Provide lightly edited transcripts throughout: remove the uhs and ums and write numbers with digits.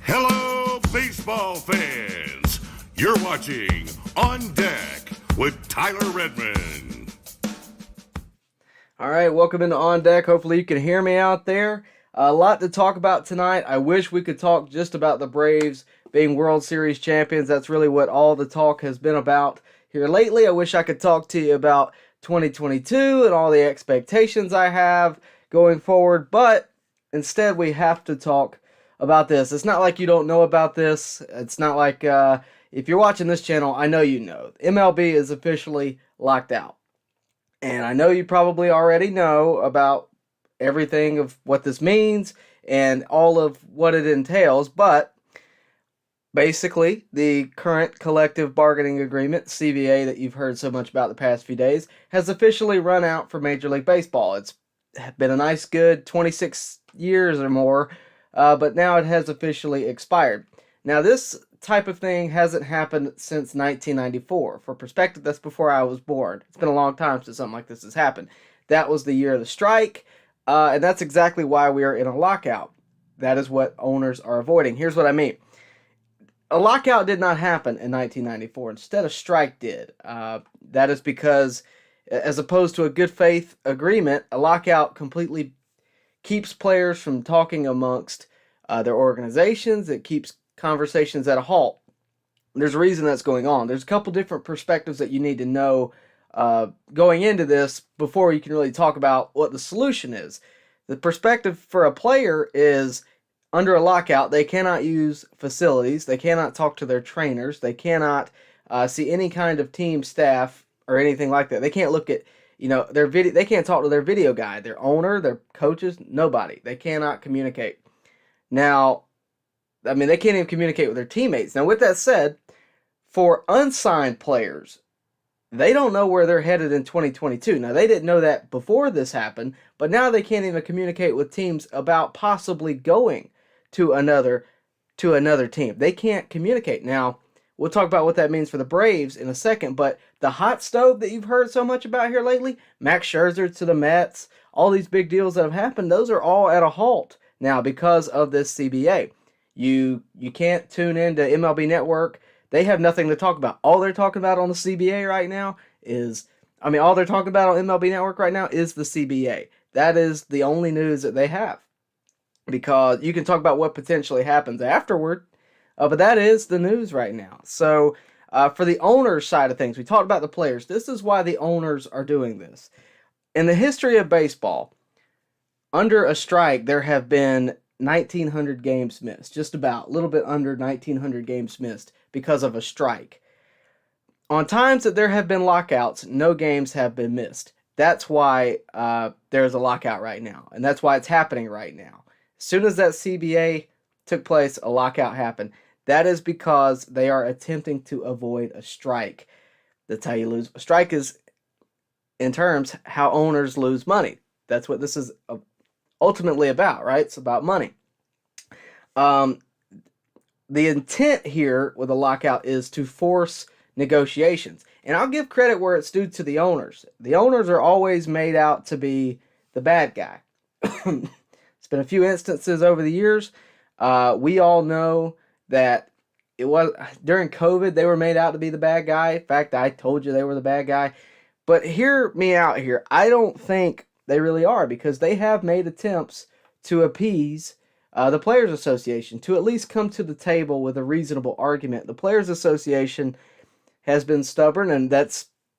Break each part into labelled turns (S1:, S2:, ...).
S1: Hello, baseball fans. You're watching On Deck with Tyler Redmond.
S2: All right, welcome into On Deck. Hopefully you can hear me out there. A lot to talk about tonight. I wish we could talk just about the Braves being World Series champions. That's really what all the talk has been about here lately. I wish I could talk to you about 2022 and all the expectations I have going forward, but instead we have to talk about this. It's not like you don't know about this. It's not like if you're watching this channel, I know you know. MLB is officially locked out. And I know you probably already know about everything of what this means and all of what it entails, but basically, the current collective bargaining agreement, CBA, that you've heard so much about the past few days, has officially run out for Major League Baseball. It's been a nice, good 26 years or more, but now it has officially expired. Now, this type of thing hasn't happened since 1994. For perspective, that's before I was born. It's been a long time since something like this has happened. That was the year of the strike, and that's exactly why we are in a lockout. That is what owners are avoiding. Here's what I mean. A lockout did not happen in 1994. Instead, a strike did. That is because, as opposed to a good faith agreement, a lockout completely keeps players from talking amongst their organizations. It keeps conversations at a halt. There's a reason that's going on. There's a couple different perspectives that you need to know going into this before you can really talk about what the solution is. The perspective for a player is, under a lockout, they cannot use facilities, they cannot talk to their trainers, they cannot see any kind of team staff or anything like that. They can't look at, their video. They can't talk to their video guy, their owner, their coaches, nobody. They cannot communicate. Now, they can't even communicate with their teammates. Now, with that said, for unsigned players, they don't know where they're headed in 2022. Now, they didn't know that before this happened, but now they can't even communicate with teams about possibly going to another team. They can't communicate. Now, we'll talk about what that means for the Braves in a second, but the hot stove that you've heard so much about here lately, Max Scherzer to the Mets, all these big deals that have happened, those are all at a halt now because of this CBA. You can't tune into MLB Network. They have nothing to talk about. All they're talking about on the CBA right now is, all they're talking about on MLB Network right now is the CBA. That is the only news that they have. Because you can talk about what potentially happens afterward, but that is the news right now. So for the owners' side of things, we talked about the players. This is why the owners are doing this. In the history of baseball, under a strike, there have been 1,900 games missed. Just about, a little bit under 1,900 games missed because of a strike. On times that there have been lockouts, no games have been missed. That's why there's a lockout right now, and that's why it's happening right now. As soon as that CBA took place, a lockout happened. That is because they are attempting to avoid a strike. That's how you lose. A strike is, in terms, how owners lose money. That's what this is ultimately about, right? It's about money. The intent here with a lockout is to force negotiations. And I'll give credit where it's due to the owners. The owners are always made out to be the bad guy. It's been a few instances over the years. We all know that it was during COVID, they were made out to be the bad guy. In fact, I told you they were the bad guy. But hear me out here. I don't think they really are, because they have made attempts to appease the Players Association, to at least come to the table with a reasonable argument. The Players Association has been stubborn, and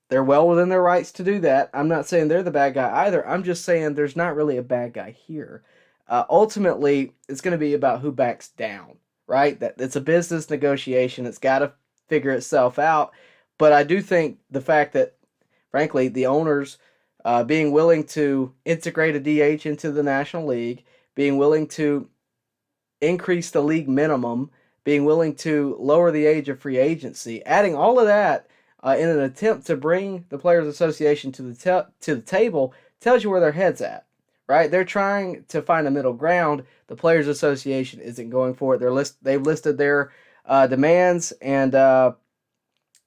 S2: they're well within their rights to do that. I'm not saying they're the bad guy either. I'm just saying there's not really a bad guy here. Ultimately, it's going to be about who backs down, right? That it's a business negotiation. It's got to figure itself out. But I do think the fact that, frankly, the owners being willing to integrate a DH into the National League, being willing to increase the league minimum, being willing to lower the age of free agency, adding all of that in an attempt to bring the Players Association to the table tells you where their head's at, right? They're trying to find a middle ground. The Players Association isn't going for it. They've listed their demands, and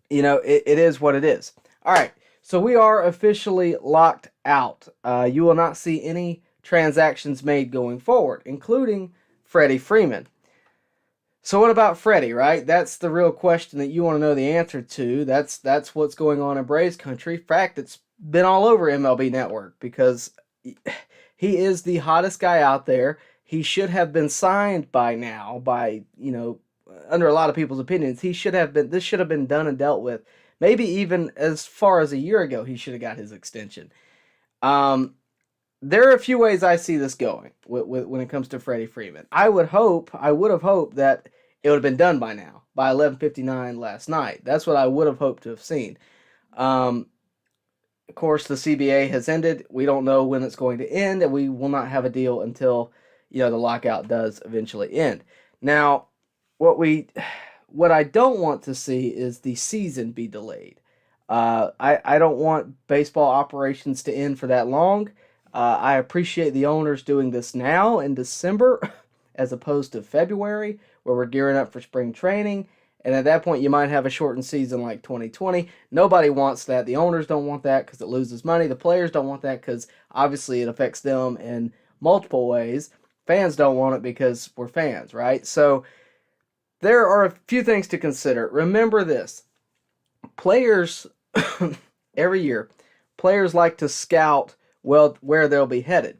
S2: it is what it is. All right, so we are officially locked out. You will not see any transactions made going forward, including Freddie Freeman. So what about Freddie, right? That's the real question that you want to know the answer to. That's what's going on in Braves country. In fact, it's been all over MLB Network because he is the hottest guy out there. He should have been signed by now by, under a lot of people's opinions. He should have been this should have been done and dealt with. Maybe even as far as a year ago he should have got his extension. Um there are a few ways I see this going when it comes to Freddie Freeman. I would have hoped that it would have been done by now, by 11:59 last night. That's what I would have hoped to have seen. Um, of course, the CBA has ended. We don't know when it's going to end, and we will not have a deal until the lockout does eventually end. Now, what I don't want to see is the season be delayed. I don't want baseball operations to end for that long. I appreciate the owners doing this now in December as opposed to February, where we're gearing up for spring training. And at that point, you might have a shortened season like 2020. Nobody wants that. The owners don't want that because it loses money. The players don't want that because obviously it affects them in multiple ways. Fans don't want it because we're fans, right? So there are a few things to consider. Remember this. Players, every year, players like to scout where they'll be headed.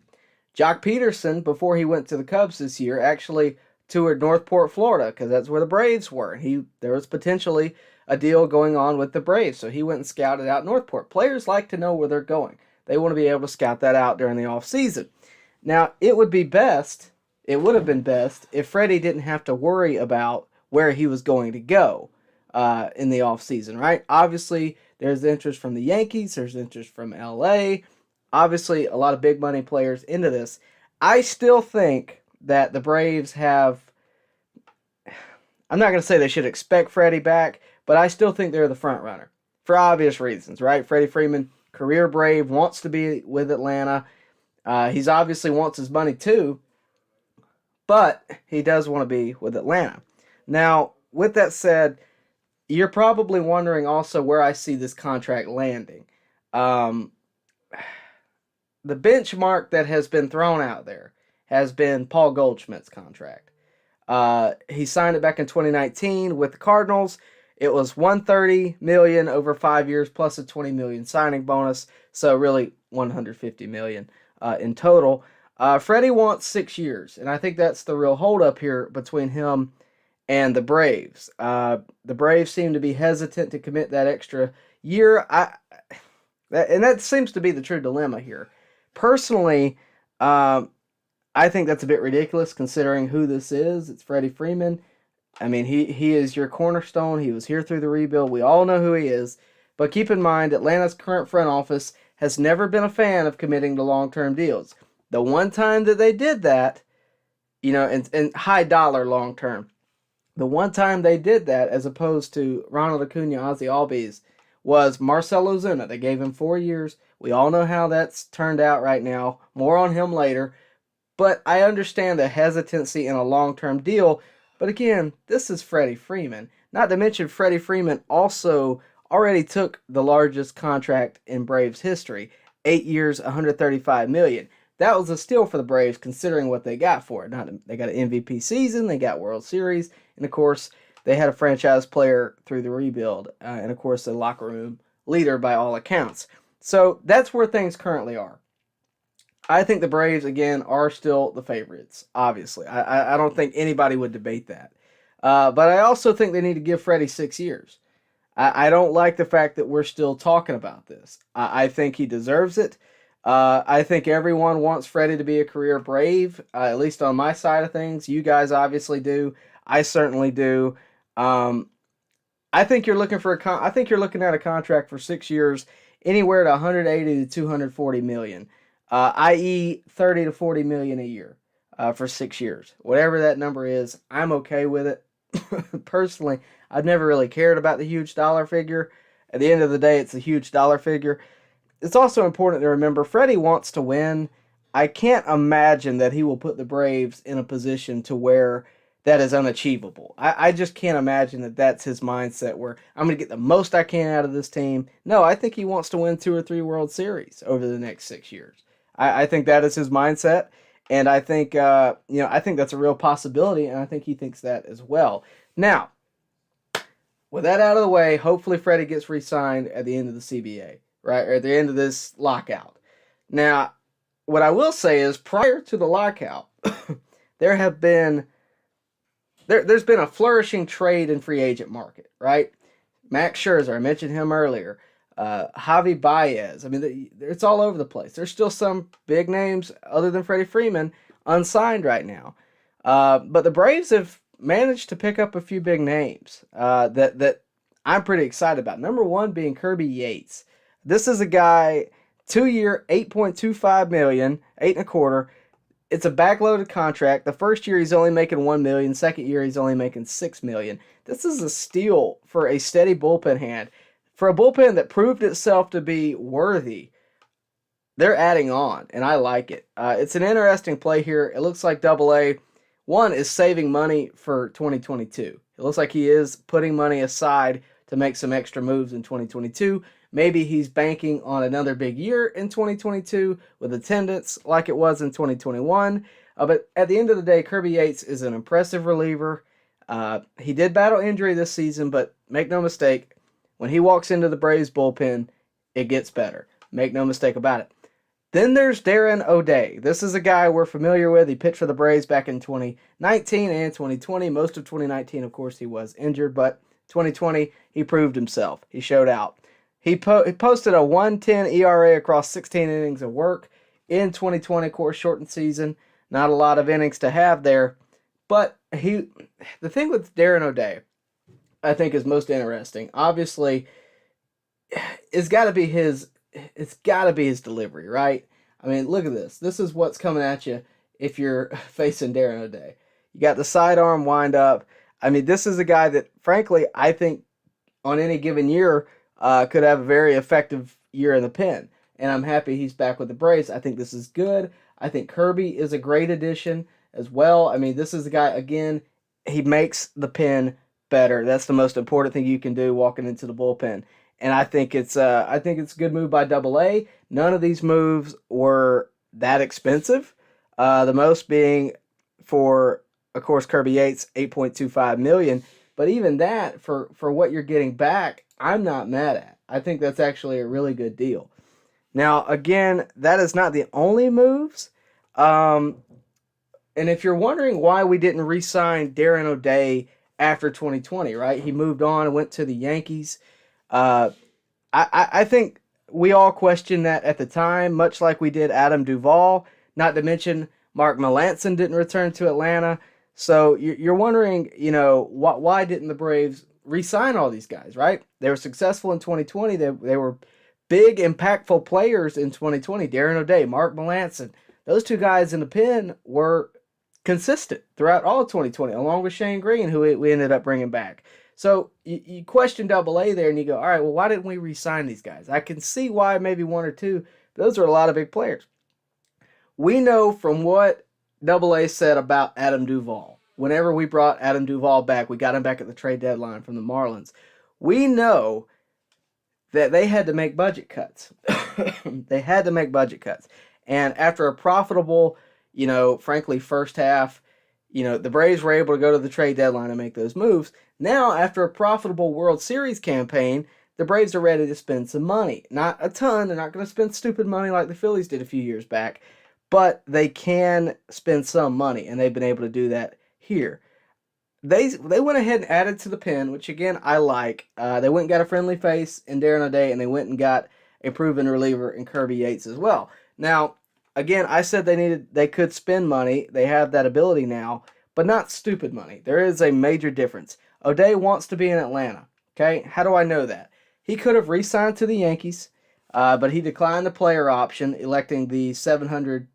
S2: Jock Peterson, before he went to the Cubs this year, actually toured Northport, Florida, because that's where the Braves were. There was potentially a deal going on with the Braves, so he went and scouted out Northport. Players like to know where they're going. They want to be able to scout that out during the off season. Now, it would have been best if Freddie didn't have to worry about where he was going to go in the off season, right? Obviously, there's interest from the Yankees, there's interest from LA. Obviously, a lot of big money players into this. I still think that the Braves have, I'm not going to say they should expect Freddie back, but I still think they're the front runner for obvious reasons, right? Freddie Freeman, career Brave, wants to be with Atlanta. He's obviously wants his money too, but he does want to be with Atlanta. Now, with that said, you're probably wondering also where I see this contract landing. The benchmark that has been thrown out there has been Paul Goldschmidt's contract. He signed it back in 2019 with the Cardinals. It was $130 million over 5 years plus a $20 million signing bonus, so really $150 million in total. Freddie wants 6 years, and I think that's the real holdup here between him and the Braves. The Braves seem to be hesitant to commit that extra year, and that seems to be the true dilemma here. Personally, I think that's a bit ridiculous considering who this is. It's Freddie Freeman. I mean, he is your cornerstone. He was here through the rebuild. We all know who he is. But keep in mind, Atlanta's current front office has never been a fan of committing to long-term deals. The one time that they did that, and high dollar long-term, the one time they did that, as opposed to Ronald Acuna, Ozzie Albies, was Marcell Ozuna. They gave him 4 years. We all know how that's turned out right now. More on him later. But I understand the hesitancy in a long-term deal. But again, this is Freddie Freeman. Not to mention Freddie Freeman also already took the largest contract in Braves history. 8 years, $135 million. That was a steal for the Braves considering what they got for it. They got an MVP season, they got World Series, and of course, they had a franchise player through the rebuild, and of course, a locker room leader by all accounts. So that's where things currently are. I think the Braves, again, are still the favorites, obviously. I don't think anybody would debate that. But I also think they need to give Freddie 6 years. I don't like the fact that we're still talking about this. I think he deserves it. I think everyone wants Freddie to be a career Brave, at least on my side of things. You guys obviously do. I certainly do. I think you're looking at a contract for 6 years, anywhere to 180 to 240 million, i.e., 30 to 40 million a year for 6 years. Whatever that number is, I'm okay with it. Personally, I've never really cared about the huge dollar figure. At the end of the day, it's a huge dollar figure. It's also important to remember Freddie wants to win. I can't imagine that he will put the Braves in a position to where that is unachievable. I just can't imagine that that's his mindset where I'm going to get the most I can out of this team. No, I think he wants to win 2 or 3 World Series over the next 6 years. I think that is his mindset. And I think, I think that's a real possibility, and I think he thinks that as well. Now, with that out of the way, hopefully Freddie gets re-signed at the end of the CBA, right? Or at the end of this lockout. Now, what I will say is prior to the lockout, there's been a flourishing trade and free agent market, right? Max Scherzer, I mentioned him earlier. Javi Baez. I mean, it's all over the place. There's still some big names other than Freddie Freeman unsigned right now. But the Braves have managed to pick up a few big names that I'm pretty excited about. Number one being Kirby Yates. This is a guy, 2-year, $8.25 million, 8.25. It's a backloaded contract. The first year he's only making $1 million. Second year he's only making $6 million. This is a steal for a steady bullpen hand. For a bullpen that proved itself to be worthy, they're adding on, and I like it. It's an interesting play here. It looks like AA, one, is saving money for 2022. It looks like he is putting money aside to make some extra moves in 2022. Maybe he's banking on another big year in 2022 with attendance like it was in 2021. But at the end of the day, Kirby Yates is an impressive reliever. He did battle injury this season, but make no mistake, when he walks into the Braves bullpen, it gets better. Make no mistake about it. Then there's Darren O'Day. This is a guy we're familiar with. He pitched for the Braves back in 2019 and 2020. Most of 2019, of course, he was injured, but 2020, he proved himself. He showed out. He posted a 1.10 ERA across 16 innings of work in 2020, of course, shortened season. Not a lot of innings to have there. But the thing with Darren O'Day, I think, is most interesting. Obviously, it's got to be his delivery, right? I mean, look at this. This is what's coming at you if you're facing Darren O'Day. You got the sidearm wind up. I mean, this is a guy that, frankly, I think on any given year could have a very effective year in the pen. And I'm happy he's back with the Braves. I think this is good. I think Kirby is a great addition as well. I mean, this is a guy, again, he makes the pen better. That's the most important thing you can do walking into the bullpen. And I think it's a good move by AA. None of these moves were that expensive. The most being for, of course, Kirby Yates, $8.25 million. But even that, for what you're getting back, I'm not mad at. I think that's actually a really good deal. Now, again, that is not the only moves. And if you're wondering why we didn't re-sign Darren O'Day after 2020, right? He moved on and went to the Yankees. I think we all questioned that at the time, much like we did Adam Duvall. Not to mention Mark Melancon didn't return to Atlanta. So you're wondering, why didn't the Braves re-sign all these guys, right? They were successful in 2020. They were big, impactful players in 2020. Darren O'Day, Mark Melancon. Those two guys in the pen were consistent throughout all of 2020, along with Shane Green, who we ended up bringing back. So you question AA there, and you go, all right, well, why didn't we re-sign these guys? I can see why maybe one or two, but those are a lot of big players. We know from what AA said about Adam Duvall. Whenever we brought Adam Duvall back, we got him back at the trade deadline from the Marlins. We know that they had to make budget cuts. They had to make budget cuts. And after a profitable, frankly, first half, the Braves were able to go to the trade deadline and make those moves. Now, after a profitable World Series campaign, the Braves are ready to spend some money. Not a ton. They're not going to spend stupid money like the Phillies did a few years back. But they can spend some money, and they've been able to do that here. They went ahead and added to the pen, which, again, I like. They went and got a friendly face in Darren O'Day, and they went and got a proven reliever in Kirby Yates as well. Now, again, I said they could spend money. They have that ability now, but not stupid money. There is a major difference. O'Day wants to be in Atlanta. Okay, how do I know that? He could have re-signed to the Yankees, but he declined the player option, electing the $700,000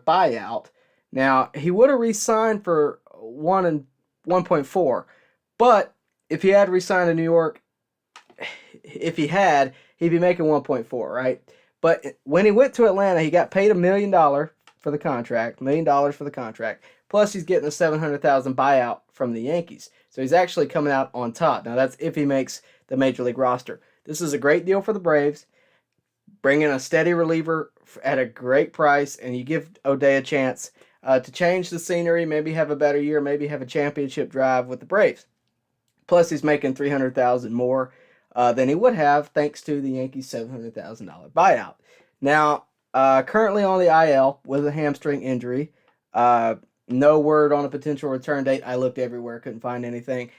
S2: buyout. Now, he would have re-signed for 1.4, but if he had re-signed in New York, he'd be making 1.4, right? But when he went to Atlanta, he got paid $1 million for the contract, plus he's getting a $700,000 buyout from the Yankees. So he's actually coming out on top. Now, that's if he makes the Major League roster. This is a great deal for the Braves. bring in a steady reliever at a great price, and you give O'Day a chance to change the scenery, maybe have a better year, maybe have a championship drive with the Braves. Plus, he's making $300,000 more than he would have thanks to the Yankees' $700,000 buyout. Now, currently on the IL with a hamstring injury. No word on a potential return date. I looked everywhere, couldn't find anything.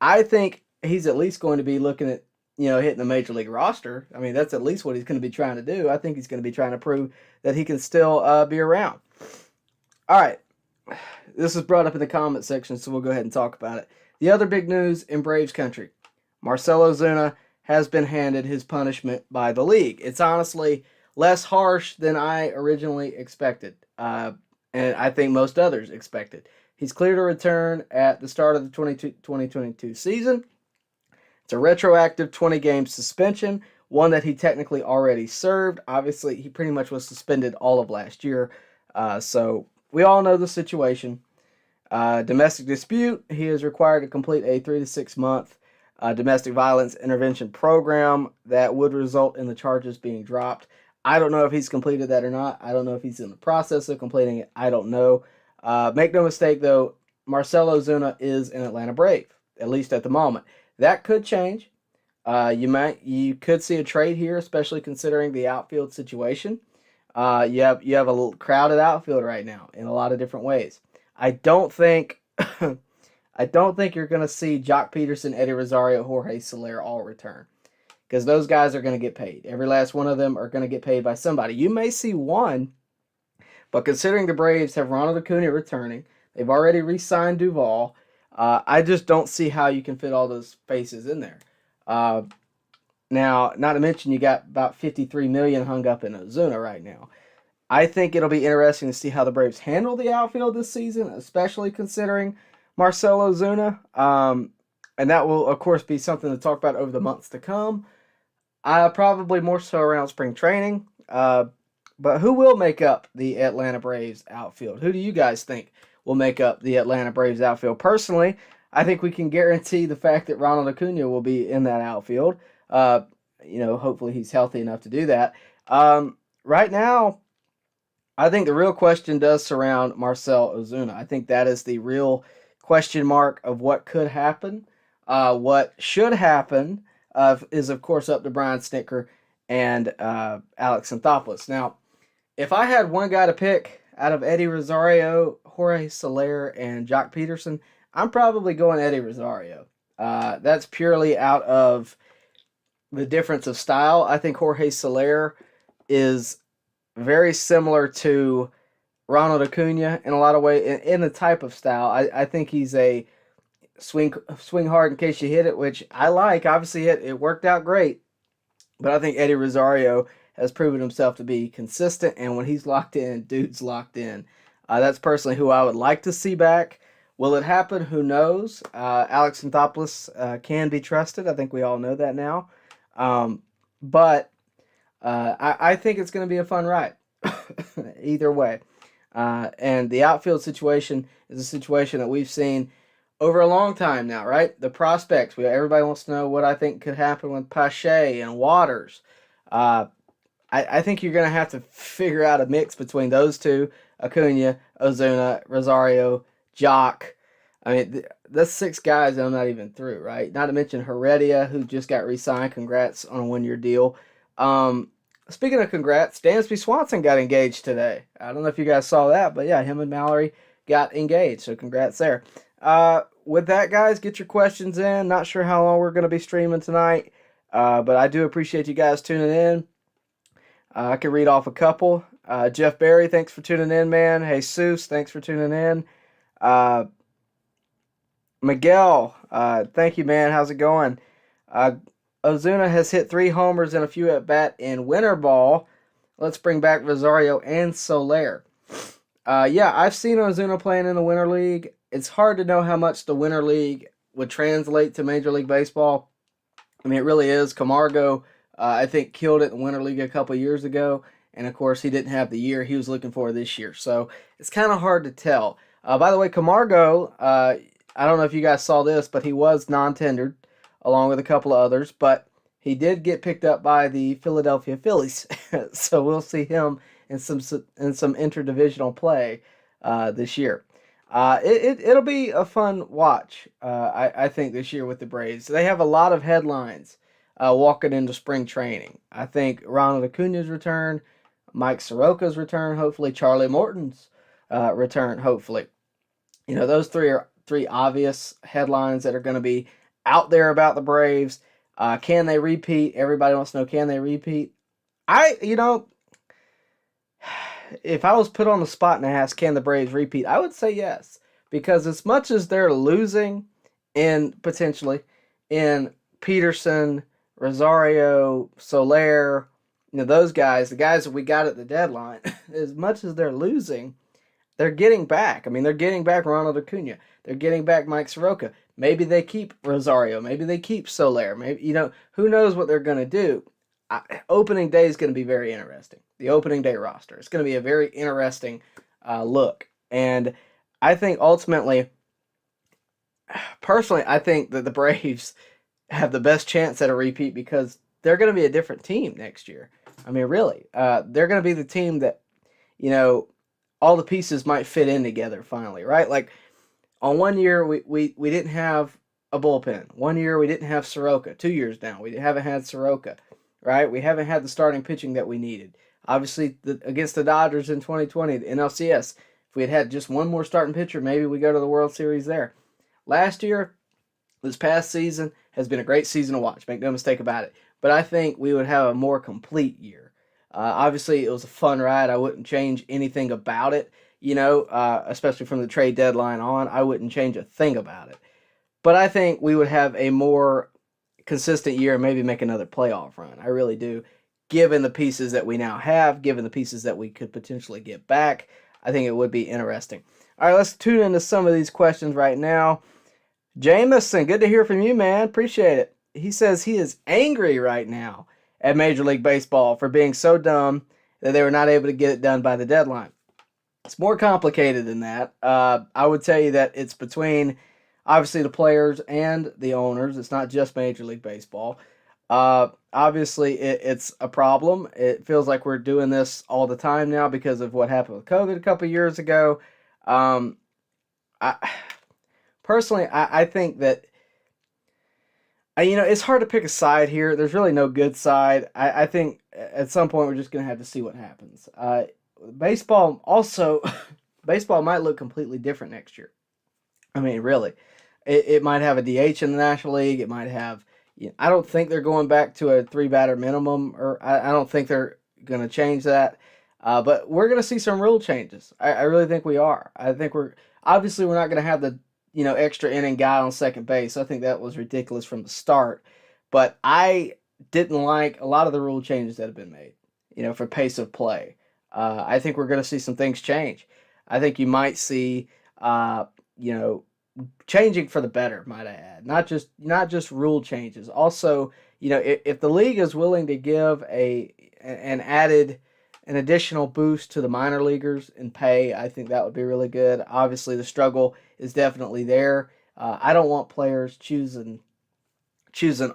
S2: I think he's at least going to be looking at, hitting the major league roster. I mean, that's at least what he's going to be trying to do. I think he's going to be trying to prove that he can still be around. All right. This was brought up in the comment section, so we'll go ahead and talk about it. The other big news in Braves country, Marcell Ozuna has been handed his punishment by the league. It's honestly less harsh than I originally expected, and I think most others expected. He's cleared to return at the start of the 2022 season. It's a retroactive 20-game suspension, one that he technically already served. Obviously, he pretty much was suspended all of last year, so we all know the situation. Domestic dispute, he is required to complete a 3 to 6 month domestic violence intervention program that would result in the charges being dropped. I don't know if he's completed that or not. I don't know if he's in the process of completing it. I don't know. Make no mistake, though, Marcell Ozuna is an Atlanta Brave, at least at the moment. That could change. You could see a trade here, especially considering the outfield situation. You have a little crowded outfield right now in a lot of different ways. I don't think you're going to see Jock Peterson, Eddie Rosario, Jorge Soler all return, because those guys are going to get paid. Every last one of them are going to get paid by somebody. You may see one, but considering the Braves have Ronald Acuna returning, they've already re-signed Duvall. I just don't see how you can fit all those faces in there. Now, not to mention you got about $53 million hung up in Ozuna right now. I think it'll be interesting to see how the Braves handle the outfield this season, especially considering Marcell Ozuna. And that will, of course, be something to talk about over the months to come. Probably more so around spring training. But who will make up the Atlanta Braves outfield? Who do you guys think will make up the Atlanta Braves outfield? Personally, I think we can guarantee the fact that Ronald Acuna will be in that outfield. Hopefully he's healthy enough to do that. Right now, I think the real question does surround Marcell Ozuna. I think that is the real question mark of what could happen. What should happen is, of course, up to Brian Snitker and Alex Anthopoulos. Now, if I had one guy to pick out of Eddie Rosario, Jorge Soler, and Jock Peterson, I'm probably going Eddie Rosario. That's purely out of the difference of style. I think Jorge Soler is very similar to Ronald Acuna in a lot of ways, in the type of style. I think he's a swing hard in case you hit it, which I like. Obviously, it worked out great. But I think Eddie Rosario has proven himself to be consistent, and when he's locked in, dude's locked in. That's personally who I would like to see back. Will it happen? Who knows? Alex Anthopoulos can be trusted. I think we all know that now. But I think it's going to be a fun ride. Either way. And the outfield situation is a situation that we've seen over a long time now, right? The prospects. Everybody wants to know what I think could happen with Pache and Waters. I think you're going to have to figure out a mix between those two, Acuna, Ozuna, Rosario, Jock. I mean, that's 6 guys I'm not even through, right? Not to mention Heredia, who just got re-signed. Congrats on a 1-year deal. Speaking of congrats, Dansby Swanson got engaged today. I don't know if you guys saw that, but yeah, him and Mallory got engaged, so congrats there. With that, guys, get your questions in. Not sure how long we're going to be streaming tonight, but I do appreciate you guys tuning in. I can read off a couple. Jeff Berry, thanks for tuning in, man. Jesus, thanks for tuning in. Miguel, thank you, man. How's it going? Ozuna has hit 3 homers and a few at-bat in winter ball. Let's bring back Rosario and Soler. Yeah, I've seen Ozuna playing in the Winter League. It's hard to know how much the Winter League would translate to Major League Baseball. I mean, it really is. Camargo, I think, killed it in the Winter League a couple years ago. And, of course, he didn't have the year he was looking for this year. So it's kind of hard to tell. By the way, Camargo, I don't know if you guys saw this, but he was non-tendered along with a couple of others. But he did get picked up by the Philadelphia Phillies, so we'll see him in some interdivisional play this year. It'll be a fun watch, I think, this year with the Braves. They have a lot of headlines walking into spring training. I think Ronald Acuna's return, Mike Soroka's return, hopefully Charlie Morton's return, hopefully. Those three are three obvious headlines that are going to be out there about the Braves. Can they repeat? Everybody wants to know, can they repeat? If I was put on the spot and asked, can the Braves repeat? I would say yes. Because as much as they're losing potentially in Peterson, Rosario, Soler, those guys, the guys that we got at the deadline, as much as they're losing, they're getting back. I mean, they're getting back Ronald Acuna. They're getting back Mike Soroka. Maybe they keep Rosario. Maybe they keep Soler. Maybe, who knows what they're going to do. Opening day is going to be very interesting. The opening day roster. It's going to be a very interesting look. And I think ultimately, personally, I think that the Braves have the best chance at a repeat because they're going to be a different team next year. I mean, really. They're going to be the team that, all the pieces might fit in together finally, right? Like, on 1 year, we didn't have a bullpen. 1 year, we didn't have Soroka. 2 years now, we haven't had Soroka, right? We haven't had the starting pitching that we needed. Obviously, against the Dodgers in 2020, the NLCS, if we had had just one more starting pitcher, maybe we go to the World Series there. Last year, this past season, has been a great season to watch. Make no mistake about it. But I think we would have a more complete year. Obviously, it was a fun ride. I wouldn't change anything about it, especially from the trade deadline on. I wouldn't change a thing about it. But I think we would have a more consistent year and maybe make another playoff run. I really do. Given the pieces that we now have, given the pieces that we could potentially get back, I think it would be interesting. All right, let's tune into some of these questions right now. Jameson, good to hear from you, man. Appreciate it. He says he is angry right now at Major League Baseball for being so dumb that they were not able to get it done by the deadline. It's more complicated than that. I would tell you that it's between, obviously, the players and the owners. It's not just Major League Baseball. Obviously, it's a problem. It feels like we're doing this all the time now because of what happened with COVID a couple years ago. Personally, I think that it's hard to pick a side here. There's really no good side. I think at some point we're just going to have to see what happens. Baseball might look completely different next year. I mean, really. It might have a DH in the National League. It might have, I don't think they're going back to a 3-batter minimum, or I don't think they're going to change that. But we're going to see some rule changes. I really think we are. I think we're not going to have the extra inning guy on second base. I think that was ridiculous from the start. But I didn't like a lot of the rule changes that have been made, for pace of play. I think we're going to see some things change. I think you might see, changing for the better, might I add. Not just rule changes. Also, if the league is willing to give an additional boost to the minor leaguers in pay, I think that would be really good. Obviously, the struggle is definitely there. I don't want players choosing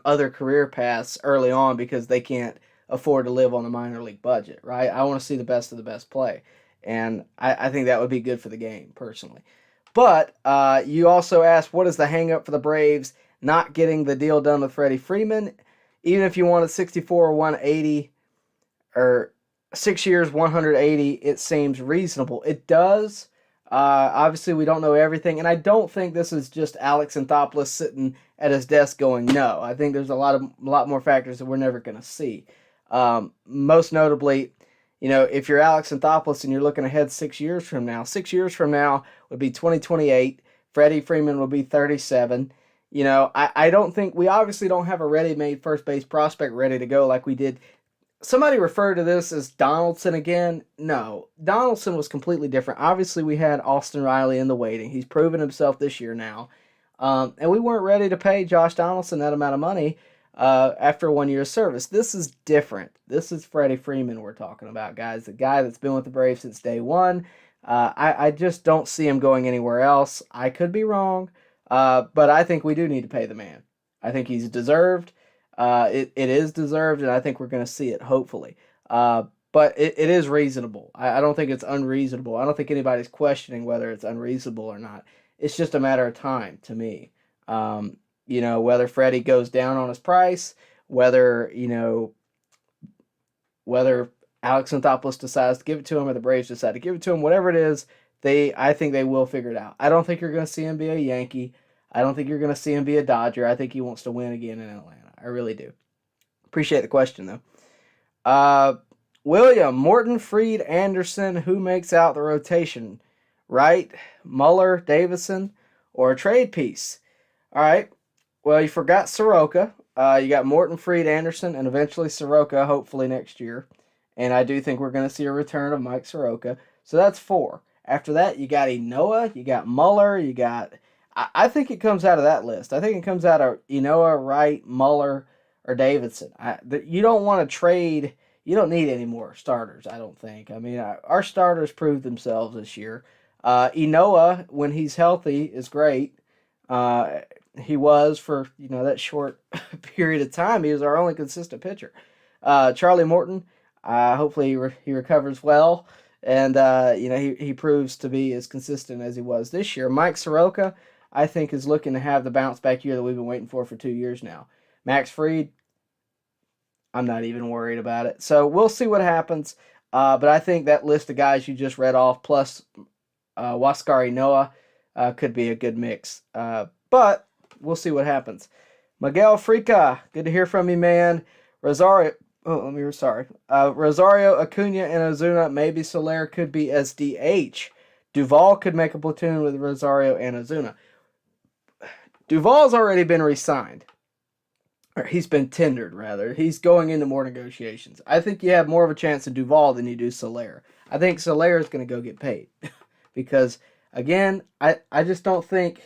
S2: other career paths early on because they can't afford to live on a minor league budget, right? I want to see the best of the best play. And I think that would be good for the game, personally. But you also asked, what is the hang-up for the Braves not getting the deal done with Freddie Freeman? Even if you wanted 64 or 180, or 6 years, 180, it seems reasonable. It does. Obviously, we don't know everything, and I don't think this is just Alex Anthopoulos sitting at his desk going, no. I think there's a lot more factors that we're never going to see. Most notably, if you're Alex Anthopoulos and you're looking ahead 6 years from now would be 2028. Freddie Freeman will be 37. I don't think, we obviously don't have a ready-made first base prospect ready to go like we did. Somebody referred to this as Donaldson again. No, Donaldson was completely different. Obviously, we had Austin Riley in the waiting. He's proven himself this year now. And we weren't ready to pay Josh Donaldson that amount of money after 1 year's service. This is different. This is Freddie Freeman we're talking about, guys. The guy that's been with the Braves since day one. I just don't see him going anywhere else. I could be wrong, but I think we do need to pay the man. I think he's deserved. It is deserved, and I think we're going to see it, hopefully. But it is reasonable. I don't think it's unreasonable. I don't think anybody's questioning whether it's unreasonable or not. It's just a matter of time to me. Whether Freddie goes down on his price, whether, whether Alex Anthopoulos decides to give it to him or the Braves decide to give it to him, whatever it is, I think they will figure it out. I don't think you're going to see him be a Yankee. I don't think you're going to see him be a Dodger. I think he wants to win again in Atlanta. I really do. Appreciate the question, though. William, Morton, Fried, Anderson, who makes out the rotation? Wright, Muller, Davison, or a trade piece? All right. Well, you forgot Soroka. You got Morton, Fried, Anderson, and eventually Soroka, hopefully next year. And I do think we're going to see a return of Mike Soroka. So that's 4. After that, you got Enoa, you got Muller, you got... I think it comes out of that list. I think it comes out of Enoa, Wright, Muller, or Davidson. You don't want to trade... You don't need any more starters, I don't think. I mean, our starters proved themselves this year. Enoa, when he's healthy, is great. He was for, that short period of time. He was our only consistent pitcher. Charlie Morton, hopefully he recovers well. And, he proves to be as consistent as he was this year. Mike Soroka, I think, is looking to have the bounce back year that we've been waiting for 2 years now. Max Fried, I'm not even worried about it. So we'll see what happens. But I think that list of guys you just read off, plus Waskari Noah, could be a good mix. But we'll see what happens. Miguel Frica, good to hear from you, man. Rosario, Acuna, and Ozuna. Maybe Soler could be SDH. Duvall could make a platoon with Rosario and Ozuna. Duvall's already been re-signed. Or he's been tendered, rather. He's going into more negotiations. I think you have more of a chance of Duvall than you do Soler. I think Soler is going to go get paid. Because, again, I just don't think...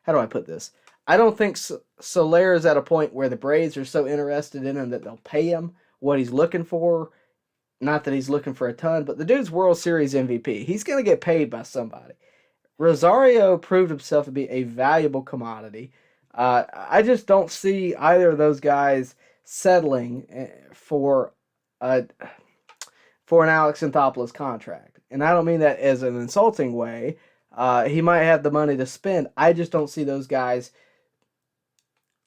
S2: How do I put this? I don't think Soler is at a point where the Braves are so interested in him that they'll pay him what he's looking for. Not that he's looking for a ton, but the dude's World Series MVP. He's going to get paid by somebody. Rosario proved himself to be a valuable commodity. I just don't see either of those guys settling for an Alex Anthopoulos contract. And I don't mean that as an insulting way. He might have the money to spend. I just don't see those guys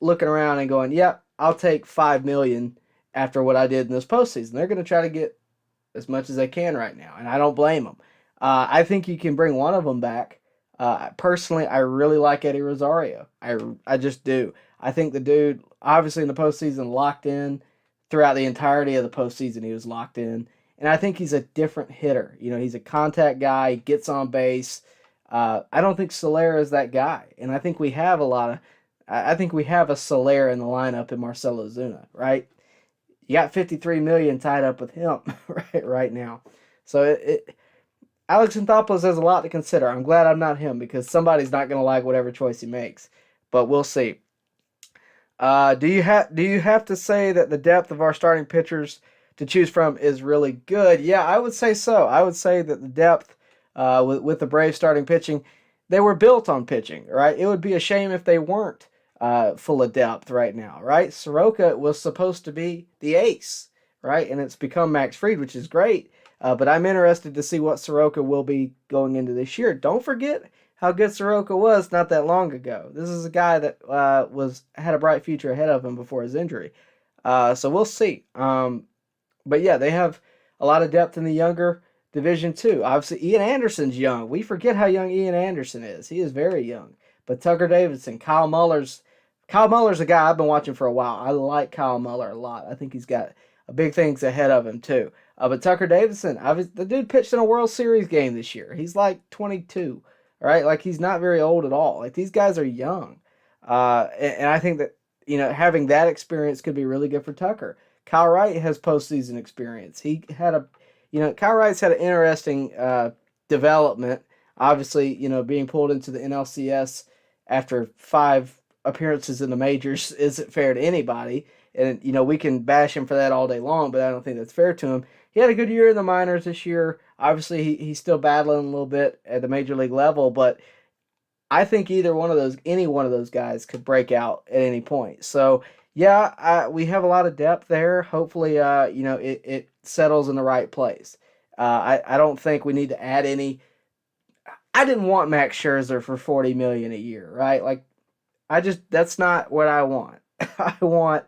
S2: looking around and going, yep, I'll take $5 million after what I did in this postseason. They're going to try to get as much as they can right now, and I don't blame them. I think you can bring one of them back. Personally, I really like Eddie Rosario. I just do. I think the dude, obviously in the postseason, locked in. Throughout the entirety of the postseason, he was locked in. And I think he's a different hitter. He's a contact guy, he gets on base. I don't think Soler is that guy. And I think we have a Soler in the lineup in Marcell Ozuna, right? You got $53 million tied up with him right now. So Alex Anthopoulos has a lot to consider. I'm glad I'm not him because somebody's not going to like whatever choice he makes. But we'll see. Do you have to say that the depth of our starting pitchers to choose from is really good? Yeah, I would say so. I would say that the depth with the Braves starting pitching, they were built on pitching, right? It would be a shame if they weren't full of depth right now, right? Soroka was supposed to be the ace, right? And it's become Max Fried, which is great. But I'm interested to see what Soroka will be going into this year. Don't forget how good Soroka was not that long ago. This is a guy that had a bright future ahead of him before his injury. So we'll see. But yeah, they have a lot of depth in the younger Division II. Obviously, Ian Anderson's young. We forget how young Ian Anderson is. He is very young. But Tucker Davidson, Kyle Muller's a guy I've been watching for a while. I like Kyle Muller a lot. I think he's got big things ahead of him too. But Tucker Davidson, the dude pitched in a World Series game this year. He's like 22, right? Like he's not very old at all. Like these guys are young. And I think that, having that experience could be really good for Tucker. Kyle Wright has postseason experience. Kyle Wright's had an interesting development. Obviously, being pulled into the NLCS after 5 appearances in the majors isn't fair to anybody. And, we can bash him for that all day long, but I don't think that's fair to him. He had a good year in the minors this year. Obviously, he's still battling a little bit at the major league level, but I think any one of those guys could break out at any point. So We have a lot of depth there. Hopefully, it settles in the right place. I don't think we need to add any. I didn't want Max Scherzer for $40 million a year, right? Like, that's not what I want. I want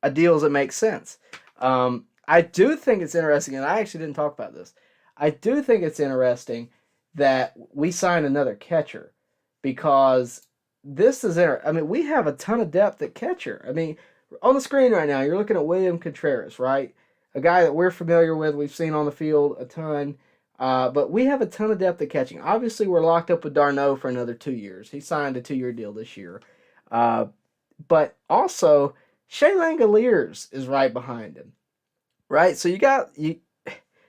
S2: a deals that make sense. I do think it's interesting, and I actually didn't talk about this. I do think it's interesting that we signed another catcher because this is I mean, we have a ton of depth at catcher. I mean, on the screen right now, you're looking at William Contreras, right? A guy that we're familiar with, we've seen on the field a ton. But we have a ton of depth at catching. Obviously, we're locked up with d'Arnaud for another 2 years. He signed a 2-year deal this year. But also, Shea Langoliers is right behind him, right? So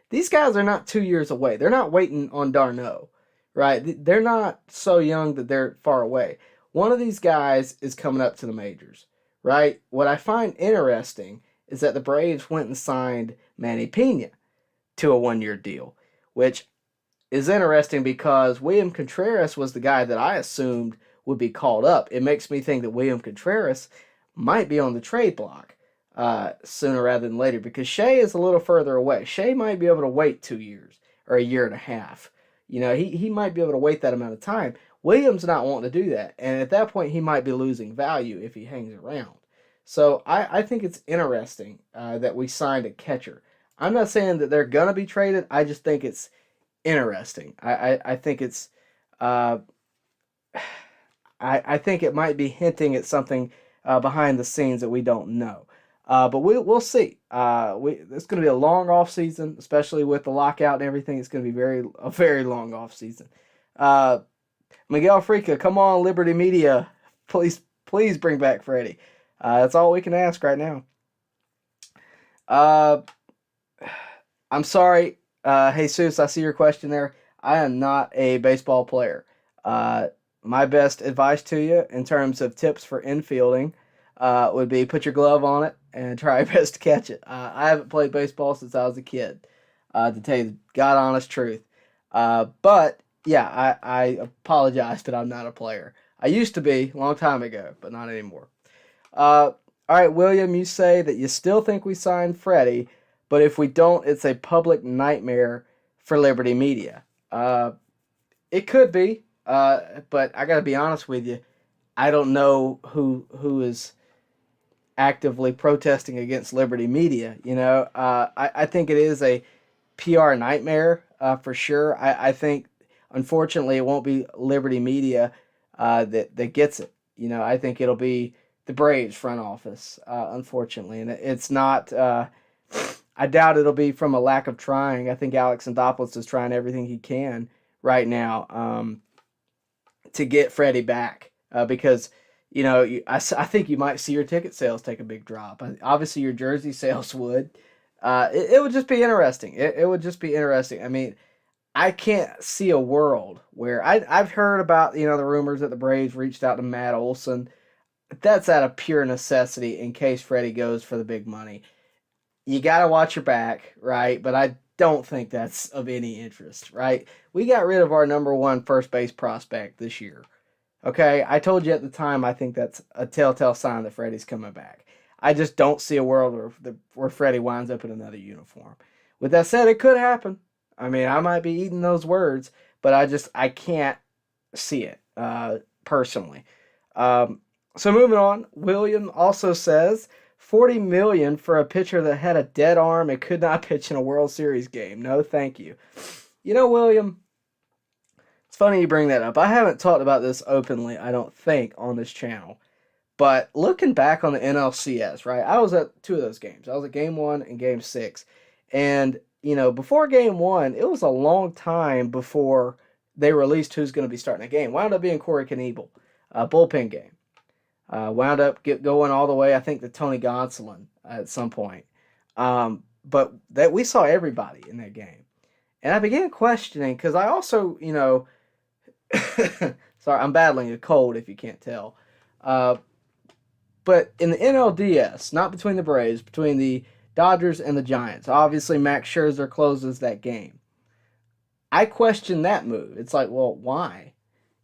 S2: these guys are not 2 years away. They're not waiting on d'Arnaud, right? They're not so young that they're far away. One of these guys is coming up to the majors, right? What I find interesting is that the Braves went and signed Manny Pena to a 1-year deal, which is interesting because William Contreras was the guy that I assumed would be called up. It makes me think that William Contreras might be on the trade block sooner rather than later because Shea is a little further away. Shea might be able to wait 2 years or a year and a half. He might be able to wait that amount of time. Williams not wanting to do that, and at that point he might be losing value if he hangs around. So I think it's interesting that we signed a catcher. I'm not saying that they're gonna be traded. I just think it's interesting. I think it's I think it might be hinting at something behind the scenes that we don't know. But we'll see. It's going to be a long off season, especially with the lockout and everything. It's going to be a very long off season. Miguel Freaka, come on, Liberty Media, please bring back Freddie. That's all we can ask right now. I'm sorry, Jesus. I see your question there. I am not a baseball player. My best advice to you in terms of tips for infielding would be put your glove on it and try your best to catch it. I haven't played baseball since I was a kid, to tell you the God honest truth. But yeah, I apologize that I'm not a player. I used to be a long time ago, but not anymore. All right, William, you say that you still think we signed Freddie, but if we don't, it's a public nightmare for Liberty Media. It could be. But I gotta be honest with you, I don't know who is actively protesting against Liberty Media. I think it is a PR nightmare for sure. I think unfortunately it won't be Liberty Media that gets it. I think it'll be the Braves front office, unfortunately, and it's not. I doubt it'll be from a lack of trying. I think Alex Anthopoulos is trying everything he can right now. To get Freddie back because I think you might see your ticket sales take a big drop. Obviously your jersey sales would. It would just be interesting. It would just be interesting. I mean, I can't see a world where I've heard about the rumors that the Braves reached out to Matt Olson. That's out of pure necessity in case Freddie goes for the big money. You got to watch your back, right? But I don't think that's of any interest, right? We got rid of our number one first base prospect this year. Okay, I told you at the time I think that's a telltale sign that Freddie's coming back. I just don't see a world where Freddie winds up in another uniform. With that said, it could happen. I mean, I might be eating those words, but I can't see it personally. So moving on, William also says $40 million for a pitcher that had a dead arm and could not pitch in a World Series game. No, thank you. William, it's funny you bring that up. I haven't talked about this openly, I don't think, on this channel. But looking back on the NLCS, right, I was at 2 of those games. I was at Game 1 and Game 6. And, before Game 1, it was a long time before they released who's going to be starting a game. Wound up being Corey Knebel, a bullpen game. Wound up going all the way, I think, to Tony Gonsolin at some point. But that we saw everybody in that game. And I began questioning, because I also, sorry, I'm battling a cold if you can't tell. But in the NLDS, not between the Braves, between the Dodgers and the Giants, obviously Max Scherzer closes that game. I question that move. It's like, well, why?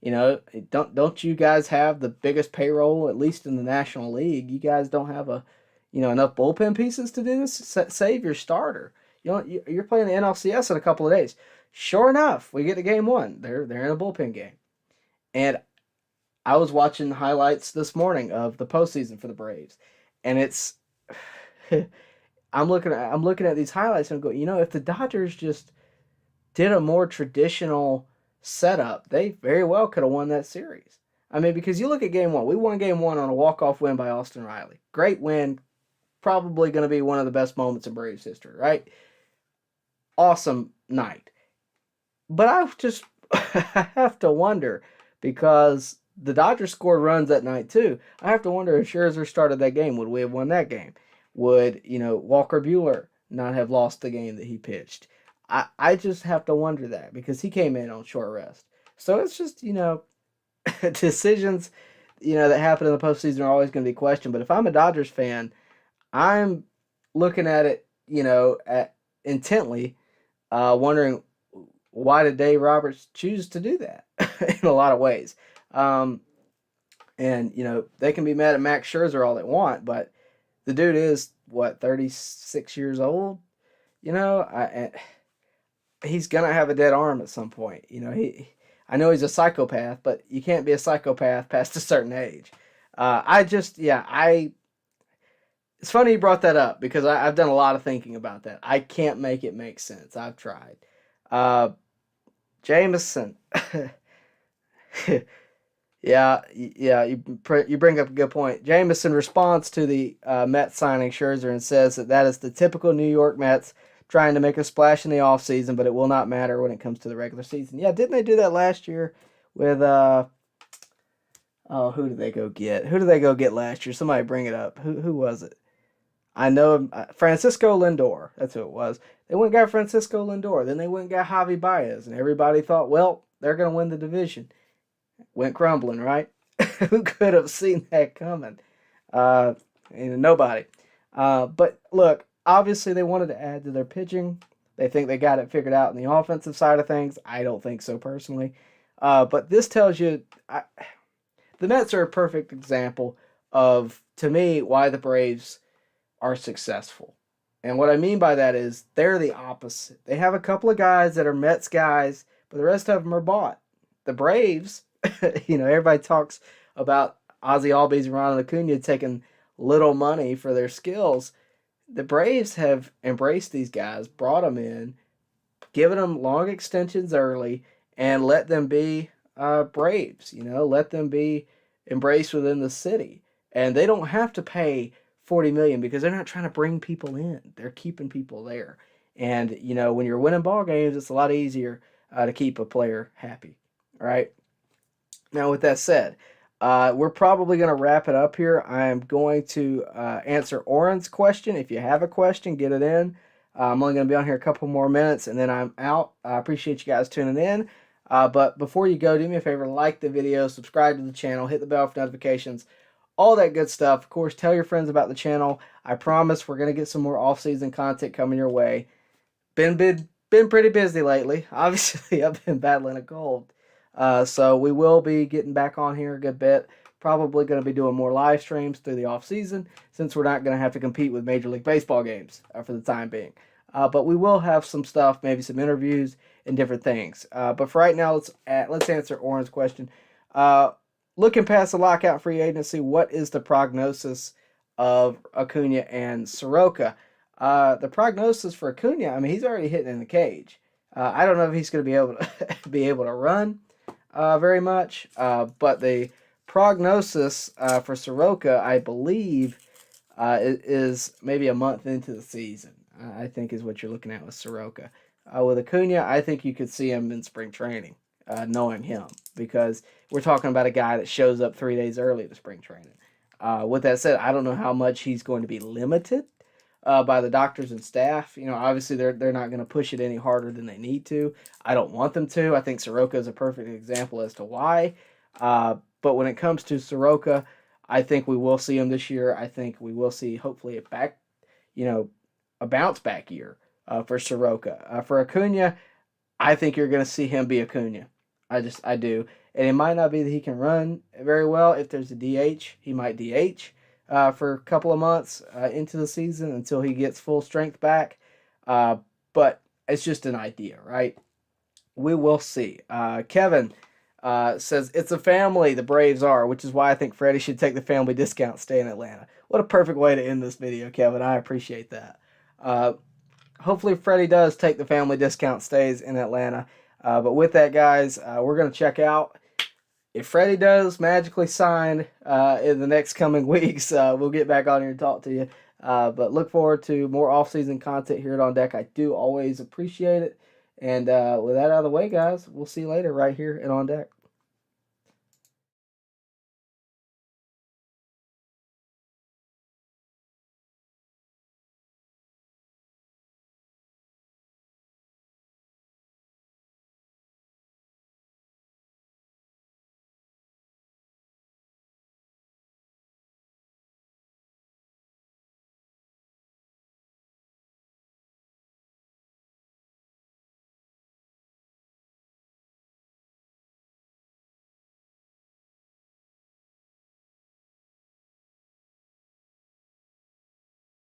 S2: Don't you guys have the biggest payroll, at least in the National League? You guys don't have enough bullpen pieces to do this. Save your starter. You're playing the NLCS in a couple of days. Sure enough, we get to game one. They're in a bullpen game, and I was watching highlights this morning of the postseason for the Braves, and it's I'm looking at these highlights and I'm going, if the Dodgers just did a more traditional setup, they very well could have won that series. I mean, because you look at game one, we won game one on a walk-off win by Austin Riley. Great win, probably going to be one of the best moments in Braves history, right? Awesome night. But I have to wonder, because the Dodgers scored runs that night too. I have to wonder if Scherzer started that game, would we have won that game? Would, Walker Buehler not have lost the game that he pitched? I just have to wonder that, because he came in on short rest. So it's just, decisions, that happen in the postseason are always going to be questioned. But if I'm a Dodgers fan, I'm looking at it, intently, wondering, why did Dave Roberts choose to do that in a lot of ways? And, they can be mad at Max Scherzer all they want, but the dude is, 36 years old? He's going to have a dead arm at some point. I know he's a psychopath, but you can't be a psychopath past a certain age. It's funny you brought that up, because I've done a lot of thinking about that. I can't make it make sense. I've tried. Jameson. Yeah, you bring up a good point. Jameson responds to the Mets signing Scherzer and says that is the typical New York Mets trying to make a splash in the offseason, but it will not matter when it comes to the regular season. Yeah, didn't they do that last year with who did they go get? Who did they go get last year? Somebody bring it up. Who was it? I know Francisco Lindor. That's who it was. They went and got Francisco Lindor. Then they went and got Javi Baez, and everybody thought, well, they're going to win the division. Went crumbling, right? Who could have seen that coming? Nobody. But look, obviously they wanted to add to their pitching. They think they got it figured out in the offensive side of things. I don't think so personally. But this tells you, the Mets are a perfect example of, to me, why the Braves are successful. And what I mean by that is they're the opposite. They have a couple of guys that are Mets guys, but the rest of them are bought. The Braves, everybody talks about Ozzie Albies and Ronald Acuna taking little money for their skills. The Braves have embraced these guys, brought them in, given them long extensions early, and let them be Braves. Let them be embraced within the city, and they don't have to pay $40 million, because they're not trying to bring people in. They're keeping people there, and when you're winning ball games, it's a lot easier to keep a player happy. All right. Now, with that said, we're probably going to wrap it up here. I'm going to answer Oren's question. If you have a question, get it in. I'm only going to be on here a couple more minutes, and then I'm out. I appreciate you guys tuning in. But before you go, do me a favor, like the video, subscribe to the channel, hit the bell for notifications, all that good stuff. Of course, tell your friends about the channel. I promise we're going to get some more off-season content coming your way. Been pretty busy lately. Obviously, I've been battling a cold. So we will be getting back on here a good bit. Probably going to be doing more live streams through the off season, since we're not going to have to compete with Major League Baseball games for the time being. But we will have some stuff, maybe some interviews and different things. But for right now, let's answer Oren's question. Looking past the lockout free agency, what is the prognosis of Acuna and Soroka? The prognosis for Acuna, he's already hitting in the cage. I don't know if he's going to be able to run very much, but the prognosis for Soroka, I believe, is maybe a month into the season. I think is what you're looking at with Soroka. With Acuna, I think you could see him in spring training, knowing him, because we're talking about a guy that shows up 3 days early to spring training. With that said, I don't know how much he's going to be limited by the doctors and staff. Obviously they're not going to push it any harder than they need to. I don't want them to. I think Soroka is a perfect example as to why. But when it comes to Soroka, I think we will see him this year. I think we will see hopefully a bounce back year for Soroka. For Acuna, I think you're going to see him be Acuna. I do. And it might not be that he can run very well. If there's a DH, he might DH for a couple of months into the season until he gets full strength back. But it's just an idea, right? We will see. Kevin says it's a family, the Braves are, which is why I think Freddie should take the family discount, stay in Atlanta. What a perfect way to end this video, Kevin. I appreciate that. Hopefully Freddie does take the family discount, stays in Atlanta. But with that, guys, we're going to check out. If Freddie does magically sign in the next coming weeks, we'll get back on here and talk to you. But look forward to more off-season content here at On Deck. I do always appreciate it. And with that out of the way, guys, we'll see you later right here at On Deck.